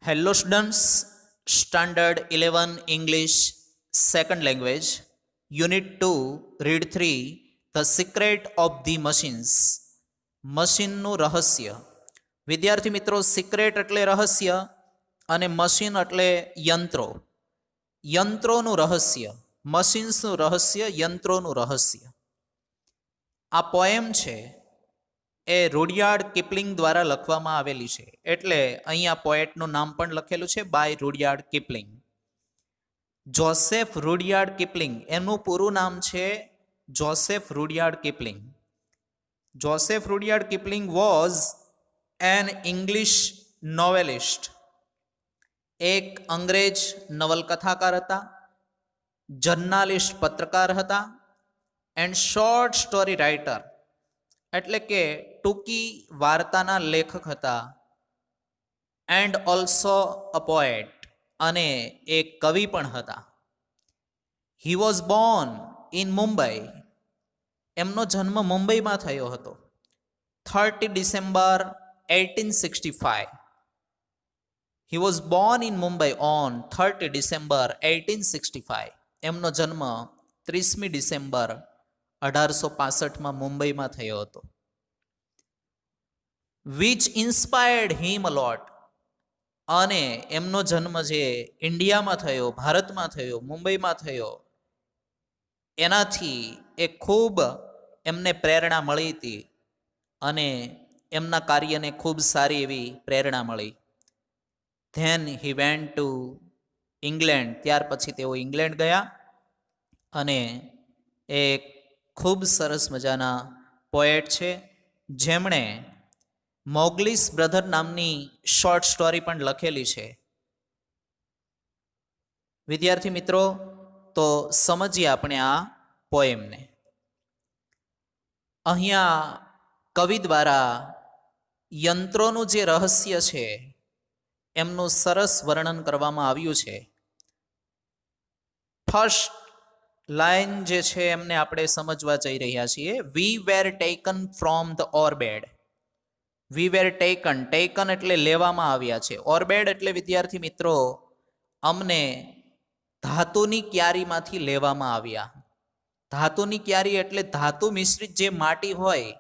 Hello students, Standard 11 English Second Language, Unit 2, Read 3, The Secret of the Machines. મશીનનું રહસ્ય. વિદ્યાર્થી મિત્રો, secret એટલે રહસ્ય અને મશીન એટલે યંત્રો. યંત્રોનું રહસ્ય, મશીન્સનું રહસ્ય, યંત્રોનું રહસ્ય. આ પોએમ છે એ રૂડિયાર્ડ કિપલિંગ દ્વારા લખવામાં આવેલી છે. એટલે અહીંયા પોએટનું નામ પણ લખેલું છે, બાય રૂડિયાર્ડ કિપલિંગ. જોસેફ રૂડિયાર્ડ કિપલિંગ, એનું પૂરું નામ છે Joseph Rudyard Kipling. Joseph Rudyard Kipling was an English novelist. એક અંગ્રેજ નવલકથાકાર હતા, જર્નાલિસ્ટ પત્રકાર હતા, એન્ડ શોર્ટ સ્ટોરી રાઇટર એટલે કે ટૂંકી વાર્તાના લેખક હતા, એન્ડ ઓલ્સો અ પોએટ અને એક કવિ પણ હતા. He was Born in Mumbai, એમનો જન્મ મુંબઈમાં થયો હતો. 30 December 1865. He was Born in Mumbai on 30 December 1865. એમનો જન્મ 30મી ડિસેમ્બર 1865માં મુંબઈમાં થયો હતો. વિચ ઇન્સ્પાયર્ડ હિમ અ લોટ, અને એમનો જન્મ જે ઇન્ડિયામાં થયો, ભારતમાં થયો, મુંબઈમાં થયો, એનાથી એ ખૂબ એમને પ્રેરણા મળી હતી અને એમના કાર્યને ખૂબ સારી એવી પ્રેરણા મળી. Then he went to England, ત્યાર પછી તેઓ ઇંગ્લેન્ડ ગયા અને એક ખૂબ સરસ મજાના પોએટ છે જેમણે મોગલીસ બ્રધર નામની શોર્ટ સ્ટોરી પણ લખેલી છે. વિદ્યાર્થી મિત્રો, તો સમજીએ આપણે આ પોએમને. અહીંયા કવિ દ્વારા યંત્રોનું જે રહસ્ય છે એમનું સરસ વર્ણન કરવામાં આવ્યું છે. ફર્સ્ટ લાઈન જે છે એમને આપણે સમજવા જઈ રહ્યા છીએ. We were taken from the ore bed. We were taken, taken એટલે લેવામાં આવ્યા છે. ઓરબેડ એટલે વિદ્યાર્થી મિત્રો અમને ધાતુની ક્યારીમાંથી લેવામાં આવ્યા. ધાતુની ક્યારી એટલે ધાતુ મિશ્રિત જે માટી હોય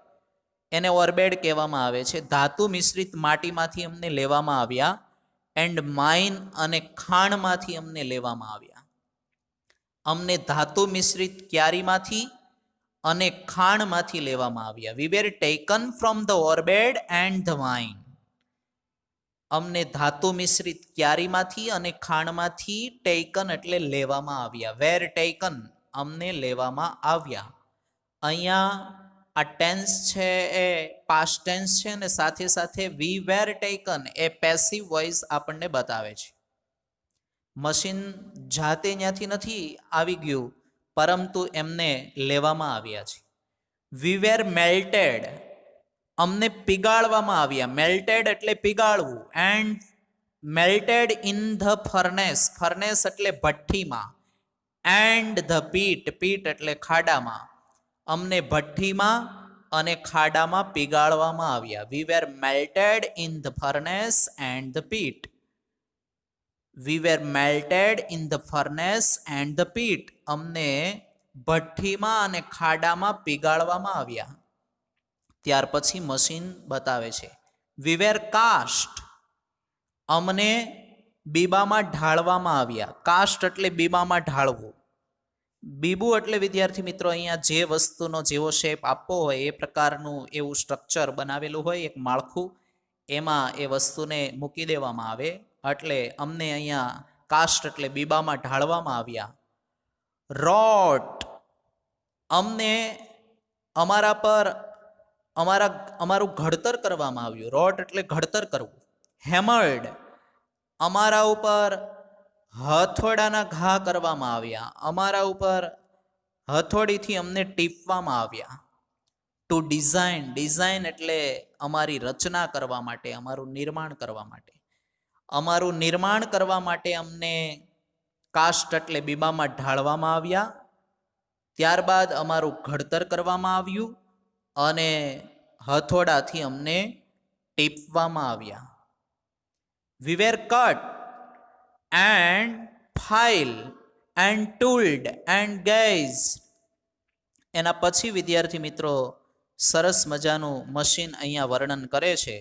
એને ઓરબેડ કહેવામાં આવે છે. ધાતુ મિશ્રિત માટીમાંથી અમને લેવામાં આવ્યા. એન્ડ માઇન અને ખાણમાંથી અમને લેવામાં આવ્યા. અમને ધાતુ મિશ્રિત ક્યારીમાંથી અને ખાણમાંથી લેવામાં આવ્યા. We were taken from the ore bed and the mine. અમને ધાતુ મિશ્રિત ક્યારીમાંથી અને ખાણમાંથી ટેકન એટલે લેવામાં આવ્યા. વેર ટેકન, અમને લેવામાં આવ્યા. અહીંયા આ ટેન્સ છે એ પાસ્ટ ટેન્સ છે અને સાથે સાથે વી were taken A passive voice આપણને બતાવે છે. મશીન જાતે ત્યાંથી નથી આવી ગયું, પરંતુ એમને લેવામાં આવ્યા છે. વી વેર મેલ્ટેડ, અમને પીગાળવામાં આવ્યા. મેલ્ટેડ એટલે પીગાળવું. And melted in the furnace, furnace એટલે ભઠ્ઠીમાં. એન્ડ ધ પીટ, પીટ એટલે ખાડામાં. અમને ભઠ્ઠીમાં અને ખાડામાં પીગાળવામાં આવ્યા. We were melted in the furnace and the pit. We were melted in the furnace and the pit. અમને ભઠ્ઠીમાં અને ખાડામાં પીગાળવામાં આવ્યા. ત્યાર પછી મશીન બતાવે છે. વી વેર કાસ્ટ, અમને બીબામાં ઢાળવામાં આવ્યા. કાસ્ટ એટલે બીબામાં ઢાળવું. બીબું એટલે વિદ્યાર્થી મિત્રો અહીંયા જે વસ્તુનો જેવો શેપ આપવો હોય એ પ્રકારનું એવું સ્ટ્રક્ચર બનાવેલું હોય, એક માળખું, એમાં એ વસ્તુને મૂકી દેવામાં આવે. એટલે અમને અહીંયા કાસ્ટ એટલે બીબામાં ઢાળવામાં આવ્યા. રોટ, અમને અમારા પર અમારું ઘડતર કરવામાં આવ્યું. રોટ એટલે ઘડતર કરવું. હેમર્ડ, અમારા ઉપર હથોડાના ઘા કરવામાં આવ્યા. અમારા ઉપર હથોડીથી અમને ટીપવામાં આવ્યા. ટુ ડિઝાઇન, ડિઝાઇન એટલે અમારી રચના કરવા માટે, અમારું નિર્માણ કરવા માટે. અમારું નિર્માણ કરવા માટે અમને કાસ્ટ એટલે બીબામાં ઢાળવામાં આવ્યા. ત્યારબાદ અમારું ઘડતર કરવામાં આવ્યું અને હથોડાથી અમને ટીપવામાં આવ્યા. We were cut and file and tooled and gauge. એના પછી વિદ્યાર્થી મિત્રો સરસ મજાનું મશીન અહીંયા વર્ણન કરે છે.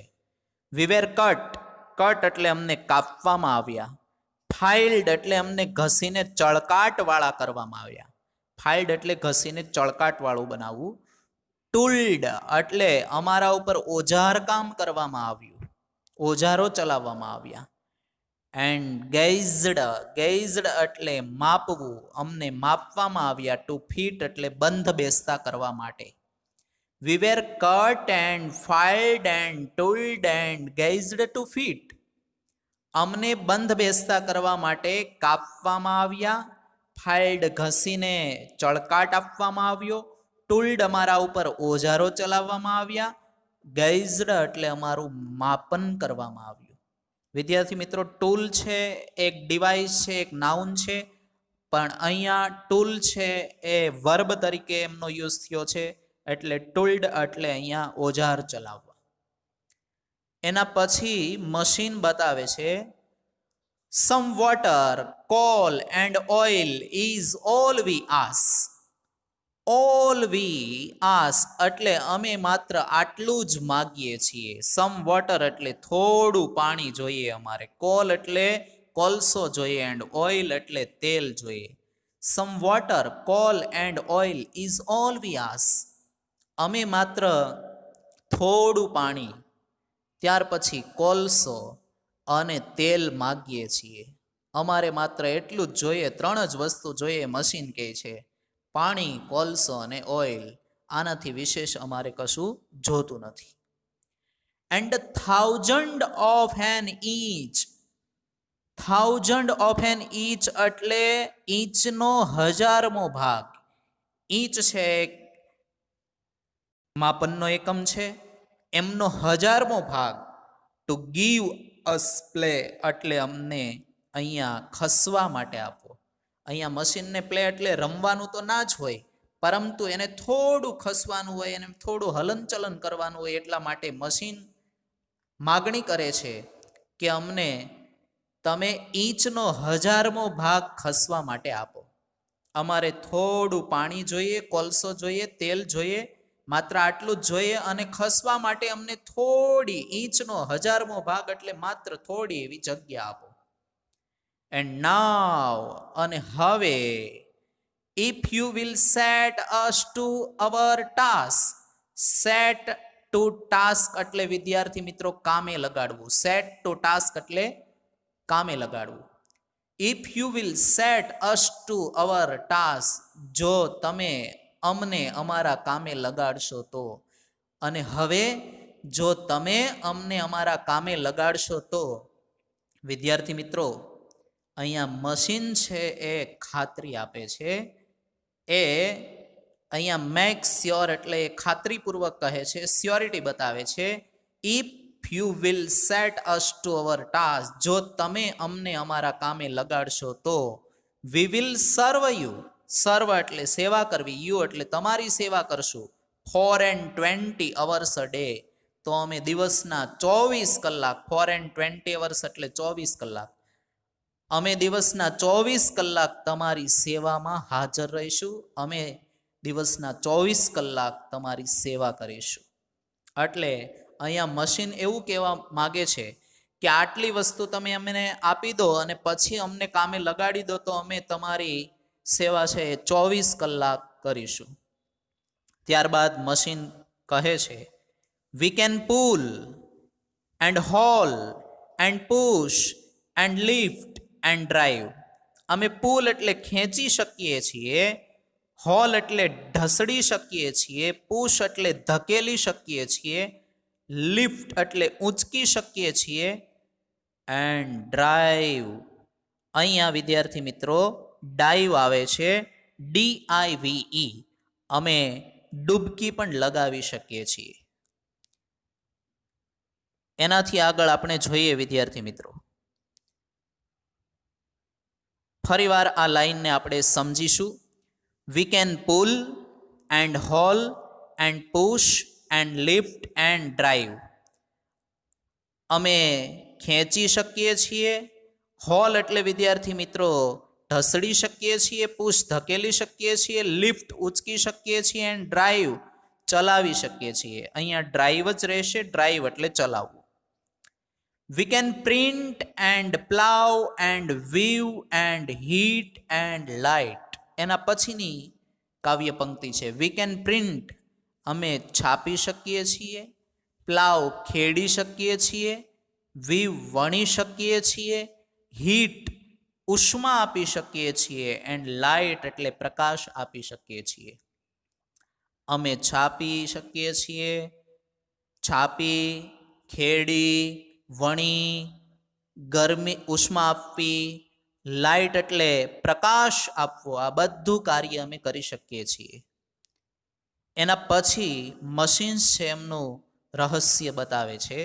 વી વેર કટ, કટ એટલે અમને કાપવામાં આવ્યા. ફાઇલ્ડ એટલે અમને ઘસીને ચળકાટવાળા કરવામાં આવ્યા. ફાઇલ્ડ એટલે ઘસીને ચળકાટવાળું બનાવવું. ટૂલ્ડ એટલે અમારા ઉપર ઓજાર કામ કરવામાં આવ્યું, ઓજારો ચલાવવામાં આવ્યા. એન્ડ ગેઝડ, ગેઝડ એટલે માપવું, અમને માપવામાં આવ્યા. ટુ ફીટ એટલે બંધ બેસતા કરવા માટે. We were cut and filed and tooled and gauged to fit. અમને બંધ બેસતા કરવા માટે કાપવામાં આવ્યા. ફાઇલ્ડ ઘસીને ચળકાટ આપવામાં આવ્યો. ટૂલ્ડ અમારા ઉપર ઓજારો ચલાવવામાં આવ્યા. ગેઝડ એટલે અમારું માપન કરવામાં આવ્યું. વિદ્યાર્થી મિત્રો, ટૂલ છે એક ડિવાઇસ છે, એક નાઉન છે, પણ અહીંયા ટૂલ છે એ વર્બ તરીકે એમનો યુઝ થયો છે, એટલે ટૂલ્ડ એટલે અહીંયા ઓજાર ચલાવવા. એના પછી મશીન બતાવે છે some water, call and oil is all V ask. All V ask એટલે અમે માત્ર આટલું જ માગીએ છીએ. સમ વોટર એટલે થોડું પાણી જોઈએ અમારે. કોલ એટલે કોલસો જોઈએ એન્ડ ઓઇલ એટલે તેલ જોઈએ. Some water, call and oil is all V ask. અમે માત્ર થોડું પાણી, ત્યાર પછી કોલસો અને તેલ માગીએ છીએ. અમારે માત્ર એટલું જ જોઈએ, 3 જ વસ્તુ જોઈએ. મશીન કહે છે પાણી, કોલસો અને ઓઇલ. આનાથી વિશેષ અમારે કશું જોતું નથી. And 1000 of an inch. 1000 of an inch એટલે ઈંચનો 1000મો ભાગ. ઈંચ છે માપનનો એકમ છે, એમનો 1000મો ભાગ. ટુ ગીવ અસ પ્લે એટલે અમને અહીંયા ખસવા માટે આપો. અહીંયા મશીનને પ્લે એટલે રમવાનું તો ના જ હોય, પરંતુ એને થોડું ખસવાનું હોય, એને થોડું હલનચલન કરવાનું હોય. એટલા માટે મશીન માગણી કરે છે કે અમને તમે ઈંચનો 1000મો ભાગ ખસવા માટે આપો. અમારે થોડું પાણી જોઈએ, કોલસો જોઈએ, તેલ જોઈએ, માત્ર આટલું જ જોઈએ. અને ખસવા માટે અમને થોડી, ઈંચનો 1000મો ભાગ એટલે માત્ર થોડી એવી જગ્યા આપો. એન્ડ નાવ અને હવે, if you will set us to our task. Set to task એટલે વિદ્યાર્થી મિત્રો કામે લગાડવું. સેટ ટુ ટાસ્ક એટલે કામે લગાડવું. If you will set us to our task, જો તમે અમને અમારા કામે લગાડશો તો. અને હવે જો તમે અમને અમારા કામે લગાડશો તો. વિદ્યાર્થી મિત્રો, અહીંયા મશીન છે એ ખાતરી આપે છે. એ અહીંયા મેક શ્યોર એટલે ખાતરીપૂર્વક કહે છે, સ્યોરિટી બતાવે છે. If you will set us to our task, જો તમે અમને અમારા કામે લગાડશો તો. We will serve you. સર્વ એટલે સેવા કરવી, યુ એટલે તમારી સેવા કરશું. 420 અવર્સ અ ડે, તો અમે દિવસના 24 કલાક. 420 અવર્સ એટલે 24 કલાક. અમે દિવસના 24 કલાક તમારી સેવામાં હાજર રહીશું. અમે દિવસના 24 કલાક તમારી સેવા કરીશું. એટલે અહીંયા મશીન એવું કહેવા માગે છે કે આટલી વસ્તુ તમે અમને આપી દો અને પછી અમને કામે લગાડી દો, તો અમે તમારી સેવા છે એ 24 કલાક કરીશું. ત્યારબાદ મશીન કહે છે we can pull and haul and push and lift and drive. અમે પુલ એટલે ખેંચી શકીએ છીએ, હોલ એટલે ઢસડી શકીએ છીએ, પુશ એટલે ધકેલી શકીએ છીએ, લિફ્ટ એટલે ઊંચકી શકીએ છીએ, એન્ડ ડ્રાઈવ. અહીંયા વિદ્યાર્થી મિત્રો ડાઈવ આવે છે, DIVE. અમે ડૂબકી પણ લગાવી શકીએ છીએ. એનાથી આગળ આપણે જોઈએ વિદ્યાર્થી મિત્રો, ફરીવાર આ લાઈનને આપણે સમજીશું. We can pull and haul and push and lift and drive. અમે ખેંચી શકીએ છીએ, હોલ એટલે વિદ્યાર્થી મિત્રો ઢસડી શકીએ છીએ, પુશ ધકેલી શકીએ છીએ, લિફ્ટ ઉચકી શકીએ છીએ, એન્ડ ડ્રાઈવ ચલાવી શકીએ છીએ. અહીંયા ડ્રાઈવ જ રહેશે, ડ્રાઈવ એટલે ચલાવવું. We can print and plow and weave and heat and light. એના પછીની કાવ્ય પંક્તિ છે we can print, અમે છાપી શકીએ છીએ, પ્લાવ ખેડી શકીએ છીએ, weave વણી શકીએ છીએ, હીટ ઉષ્મા આપી શકીએ છીએ, એન્ડ લાઇટ એટલે પ્રકાશ આપી શકીએ છીએ. અમે છાપી શકીએ છીએ, છાપી, ખેડી, વણી, ગરમી ઉષ્મા આપવી, લાઇટ એટલે પ્રકાશ આપવો, આ બધું કાર્ય અમે કરી શકીએ છીએ. એના પછી મશીન્સ છે એમનું રહસ્ય બતાવે છે.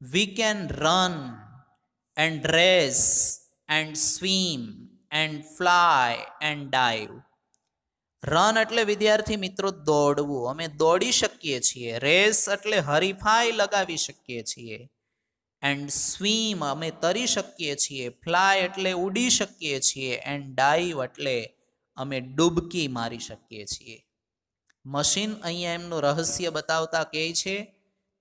We can run and race and swim and fly and dive. Run એટલે વિદ્યાર્થી મિત્રો દોડવું, અમે દોડી શકીએ છીએ. રેસ એટલે હરીફાઈ લગાવી શકીએ છીએ. એન્ડ સ્વીમ અમે તરી શકીએ છીએ. ફ્લાય એટલે ઉડી શકીએ છીએ. એન્ડ ડાઈવ એટલે અમે ડૂબકી મારી શકીએ છીએ. મશીન અહીંયા એમનું રહસ્ય બતાવતા કહે છે,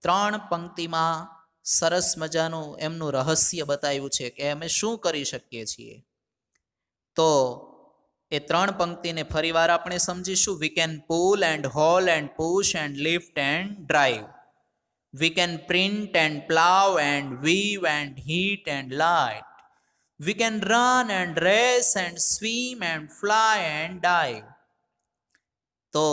3 પંક્તિમાં સરસ મજાનું એમનું રહસ્ય બતાવ્યું છે કે અમે શું કરી શકીએ છીએ. તો એ 3 પંક્તિને ફરીવાર આપણે સમજીશું. We can pull and haul and push and lift and drive. We can print and plow and weave and heat and light. We can run and race and swim and fly and dive. તો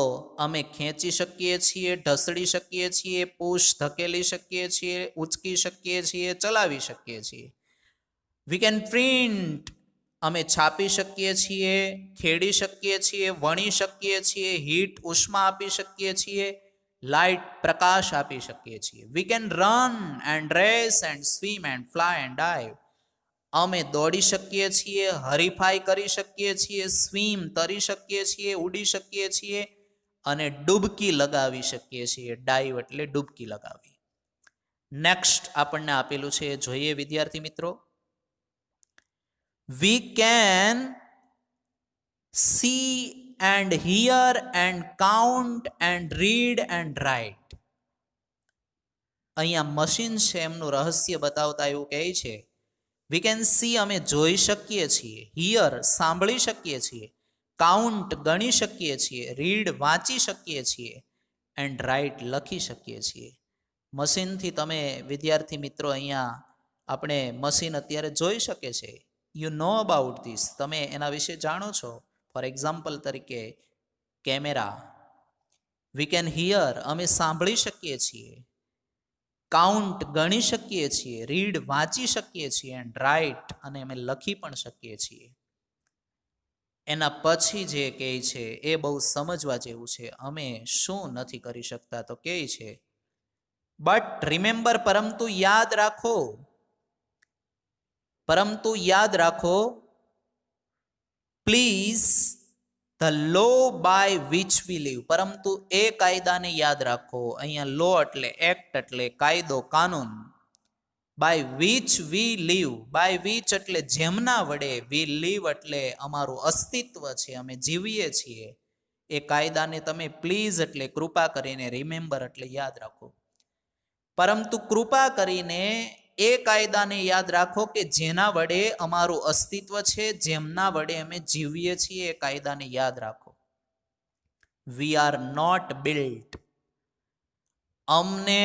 અમે ખેંચી શકીએ છીએ, ઢસડી શકીએ છીએ, push ધકેલી શકીએ છીએ, ઉચકી શકીએ છીએ, ચલાવી શકીએ છીએ. We can print, અમે છાપી શકીએ છીએ, ખેડી શકીએ છીએ, વણી શકીએ છીએ, હીટ ઉષ્મા આપી શકીએ છીએ, લાઇટ પ્રકાશ આપી શકીએ છીએ. We can run and race and swim and fly and dive. અમે દોડી શકીએ છીએ, હરીફાઈ કરી શકીએ છીએ, સ્વિમ તરી શકીએ છીએ, ઉડી શકીએ છીએ અને ડૂબકી લગાવી શકીએ છીએ. ડાઈવ એટલે ડૂબકી લગાવી. નેક્સ્ટ આપણને આપેલું છે જોઈએ વિદ્યાર્થી મિત્રો. We can see and hear and count and read and write. અહીંયા મશીન છે એમનું રહસ્ય બતાવતા એવું કહે છે, we can see અમે જોઈ શકીએ છીએ, hear સાંભળી શકીએ છીએ, count ગણી શકીએ છીએ, read વાંચી શકીએ છીએ, and write લખી શકીએ છીએ. મશીનથી તમે વિદ્યાર્થી મિત્રો અહીંયા આપણે મશીન અત્યારે જોઈ શકે છે. you know about this, તમે એના વિશે જાણો છો. ફોર એક્ઝામ્પલ તરીકે કેમેરા. વી કેન હિયર અમે સાંભળી શકીએ છીએ, કાઉન્ટ ગણી શકીએ છીએ, રીડ વાંચી શકીએ છીએ, એન્ડ રાઇટ અને અમે લખી પણ શકીએ છીએ. એના પછી જે કહે છે એ બહુ સમજવા જેવું છે. અમે શું નથી કરી શકતા તો કહે છે, બટ રિમેમ્બર, પરંતુ યાદ રાખો, પરંતુ યાદ રાખો, please the law by which we live. પરંતુ એ કાયદાને યાદ રાખો. અહીંયા લો એટલે એક્ટ એટલે કાયદો, કાનૂન. By which we live, by which એટલે જેમના વડે, વી લીવ એટલે અમારું અસ્તિત્વ છે, અમે જીવીએ છીએ. એ કાયદાને તમે પ્લીઝ એટલે કૃપા કરીને, રિમેમ્બર એટલે યાદ રાખો. પરંતુ કૃપા કરીને એ કાયદાને યાદ રાખો કે જેના વડે અમારું અસ્તિત્વ છે, જેમના વડે અમે જીવીએ છીએ, એ કાયદાને યાદ રાખો. વી આર નોટ બિલ્ટ, અમને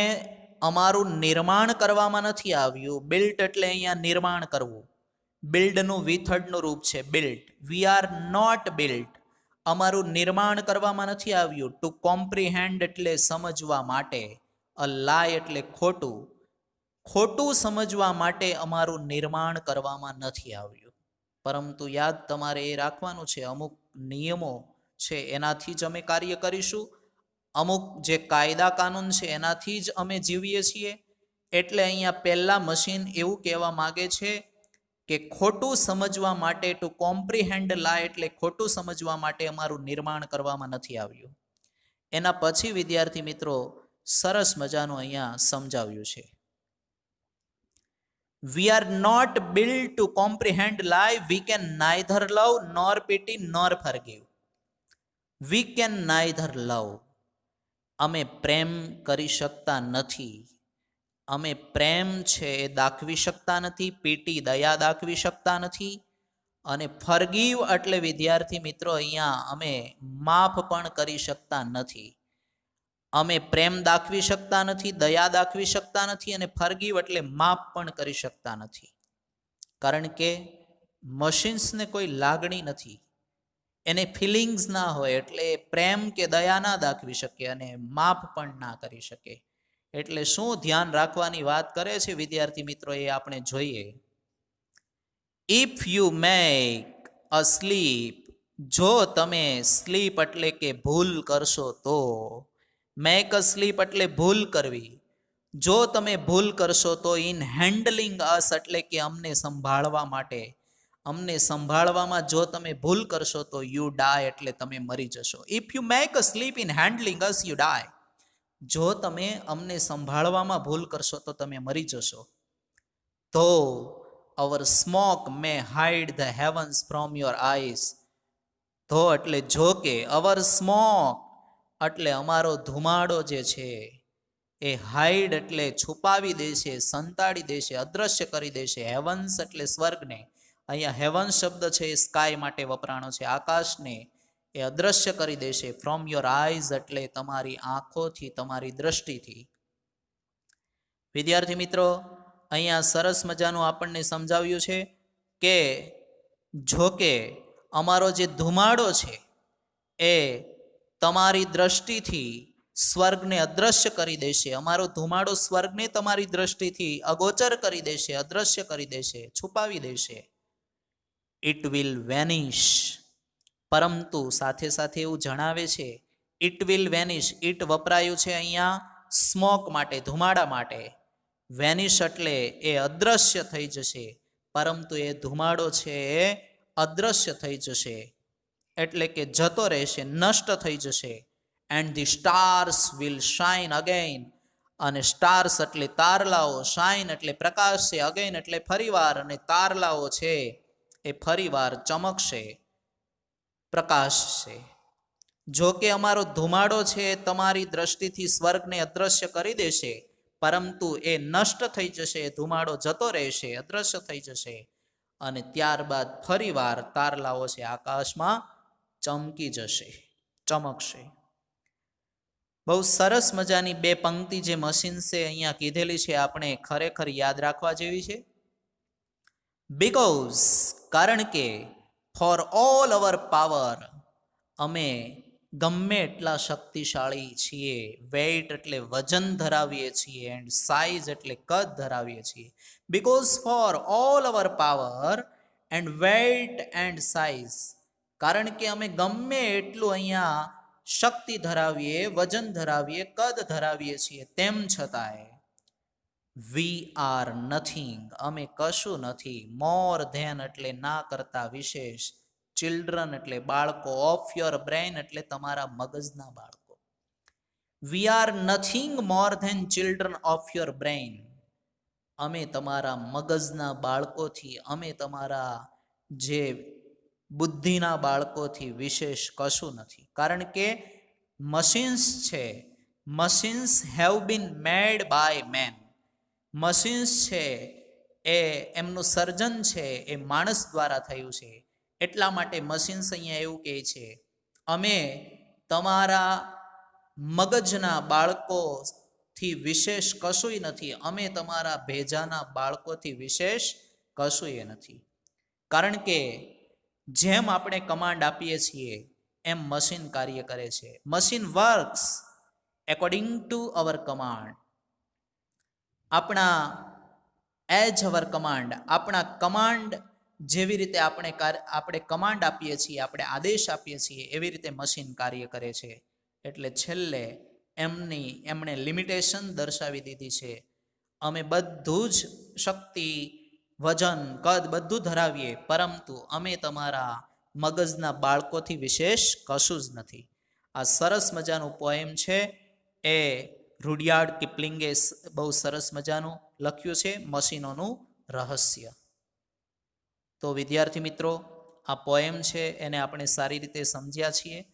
અમારું નિર્માણ કરવામાં નથી આવ્યું. બિલ્ટ એટલે અહીંયા નિર્માણ કરવું. બિલ્ડનું વિથર્ડનું રૂપ છે built. We are not built, અમારું નિર્માણ કરવામાં નથી આવ્યું. ટુ કોમ્પ્રિહેન્ડ એટલે સમજવા માટે. અ લાય એટલે ખોટું. ખોટું સમજવા માટે અમારું નિર્માણ કરવામાં નથી આવ્યું. પરંતુ યાદ તમારે એ રાખવાનું છે, અમુક નિયમો છે એનાથી જ અમે કાર્ય કરીશું. અમુક જે કાયદા કાનૂન છે એનાથી જ અમે જીવીએ છીએ. એટલે અહીંયા પહેલા મશીન એવું કહેવા માગે છે કે ખોટું સમજવા માટે, ટુ કોમ્પ્રિહેન્ડ લાય એટલે ખોટું સમજવા માટે અમારું નિર્માણ કરવામાં નથી આવ્યું. એના પછી વિદ્યાર્થી મિત્રો સરસ મજાનું અહીંયા સમજાવ્યું છે. We are not built to comprehend life. We can neither love nor pity nor forgive. We can neither love. અમે પ્રેમ કરી શકતા નથી. અમે પ્રેમ છે એ દાખવી શકતા નથી. પીટી દયા દાખવી શકતા નથી. અને ફરગીવ એટલે વિદ્યાર્થી મિત્રો અહીંયા અમે માફ પણ કરી શકતા નથી. અમે પ્રેમ દાખવી શકતા નથી, દયા દાખવી શકતા નથી, અને ફરગીવ એટલે માફ પણ કરી શકતા નથી. કારણ કે મશીન્સને કોઈ લાગણી નથી, એને ફિલિંગ્સ ના હોય, એટલે પ્રેમ કે દયા ના દાખવી શકે અને માફ પણ ના કરી શકે. એટલે શું ધ્યાન રાખવાની વાત કરે છે વિદ્યાર્થી મિત્રો એ આપણે જોઈએ. If you make a slip, જો તમે સ્લીપ એટલે કે ભૂલ કરશો તો, મેક અ સ્લીપ એટલે ભૂલ કરવી. જો તમે ભૂલ કરશો તો ઇન હેન્ડલિંગ અસ એટલે કે અમને સંભાળવા માટે, અમને સંભાળવામાં જો તમે ભૂલ કરશો તો યુ ડાય એટલે તમે મરી જશો. If you make a slip in handling us you die. જો તમે અમને સંભાળવામાં ભૂલ કરશો તો તમે મરી જશો. તો our smoke may hide the heavens from your eyes. તો એટલે જો કે our smoke એટલે અમારો ધુમાડો જે છે એ હાઈડ એટલે છુપાવી દેશે, સંતાડી દેશે, અદ્રશ્ય કરી દેશે. હેવન્સ એટલે સ્વર્ગને, અહીંયા હેવન શબ્દ છે એ સ્કાય માટે વપરાણો છે, આકાશને એ અદ્રશ્ય કરી દેશે. ફ્રોમ યોર આઈઝ એટલે તમારી આંખોથી, તમારી દ્રષ્ટિથી. વિદ્યાર્થી મિત્રો અહીંયા સરસ મજાનું આપણને સમજાવ્યું છે કે જો કે અમારો જે ધુમાડો છે એ તમારી દ્રષ્ટિથી સ્વર્ગને અદ્રશ્ય કરી દેશે. અમારો ધુમાડો સ્વર્ગને તમારી દ્રષ્ટિથી અગોચર કરી દેશે, અદ્રશ્ય કરી દેશે, છુપાવી દેશે. ઇટ વિલ વેનિશ, પરંતુ સાથે સાથે એવું જણાવે છે ઇટ વિલ વેનિશ. ઇટ વપરાયું છે અહીંયા સ્મોક માટે, ધુમાડા માટે. વેનિશ એટલે એ અદ્રશ્ય થઈ જશે, પરંતુ એ ધુમાડો છે એ અદ્રશ્ય થઈ જશે એટલે કે જતો રહેશે, નષ્ટ થઈ જશે. And the stars will shine again. અને સ્ટાર્સ એટલે તારલાઓ, શાઇન એટલે પ્રકાશશે, અગેન એટલે ફરીવાર, અને તારલાઓ છે એ ફરીવાર ચમકશે, પ્રકાશશે. જો કે અમારો ધુમાડો છે તમારી દ્રષ્ટિથી સ્વર્ગને અદ્રશ્ય કરી દેશે, પરંતુ એ નષ્ટ થઈ જશે, ધુમાડો જતો રહેશે, અદ્રશ્ય થઈ જશે, અને ત્યારબાદ ફરીવાર તારલાઓ છે આકાશમાં ચમકી જશે, ચમકશે. બહુ સરસ મજાની બે પંક્તિ જે મશીન્સે અહીંયા કીધેલી છે, આપણે ખરેખર યાદ રાખવા જેવી છે. બીકોઝ કારણ કે, ફોર ઓલ અવર પાવર અમે ગમે એટલા શક્તિશાળી છીએ, વેઇટ એટલે વજન ધરાવીએ છીએ, એન્ડ સાઇઝ એટલે કદ ધરાવીએ છીએ. Because for all our power and weight and size, કારણ કે અમે ગમે એટલું અહીંયા શક્તિ ધરાવીએ, વજન ધરાવીએ, કદ ધરાવીએ છીએ, તેમ છતાંય વી આર નથિંગ, અમે કશું નથી. મોર ધેન એટલે ના કરતા વિશેષ, ચિલ્ડ્રન એટલે બાળકો, ઓફ યોર બ્રેઇન એટલે તમારા મગજના બાળકો. We are nothing more than children of your brain. અમે તમારા મગજના બાળકોથી, અમે તમારા જે બુદ્ધિના બાળકોથી વિશેષ કશું નથી. કારણ કે મશીન્સ છે, machines have been made by man. Machines છે એ એમનું સર્જન છે એ માણસ દ્વારા થયું છે. એટલા માટે મશીન્સ અહીંયા એવું કહે છે અમે તમારા મગજના બાળકોથી વિશેષ કશુંય નથી, અમે તમારા ભેજાના બાળકોથી વિશેષ કશુંય નથી. કારણ કે જેમ આપણે કમાન્ડ આપીએ છીએ એમ મશીન કાર્ય કરે છે. Machine works according to our command. આપણા એજ અવર કમાન્ડ, આપણા કમાન્ડ જેવી રીતે આપણે કમાન્ડ આપીએ છીએ, આપણે આદેશ આપીએ છીએ, એવી રીતે મશીન કાર્ય કરે છે. એટલે છેલ્લે એમણે લિમિટેશન દર્શાવી દીધી છે. અમે બધું જ શક્તિ, વજન, કદ બધું ધરાવીએ, પરંતુ અમે તમારા મગજના બાળકોથી વિશેષ કશું જ નથી. આ સરસ મજાનું પોએમ છે, એ રુડિયાર્ડ કિપલિંગે બહુ સરસ મજાનું લખ્યું છે મશીનોનું રહસ્ય. તો વિદ્યાર્થી મિત્રો, આ પોએમ છે એને આપણે સારી રીતે સમજ્યા છીએ.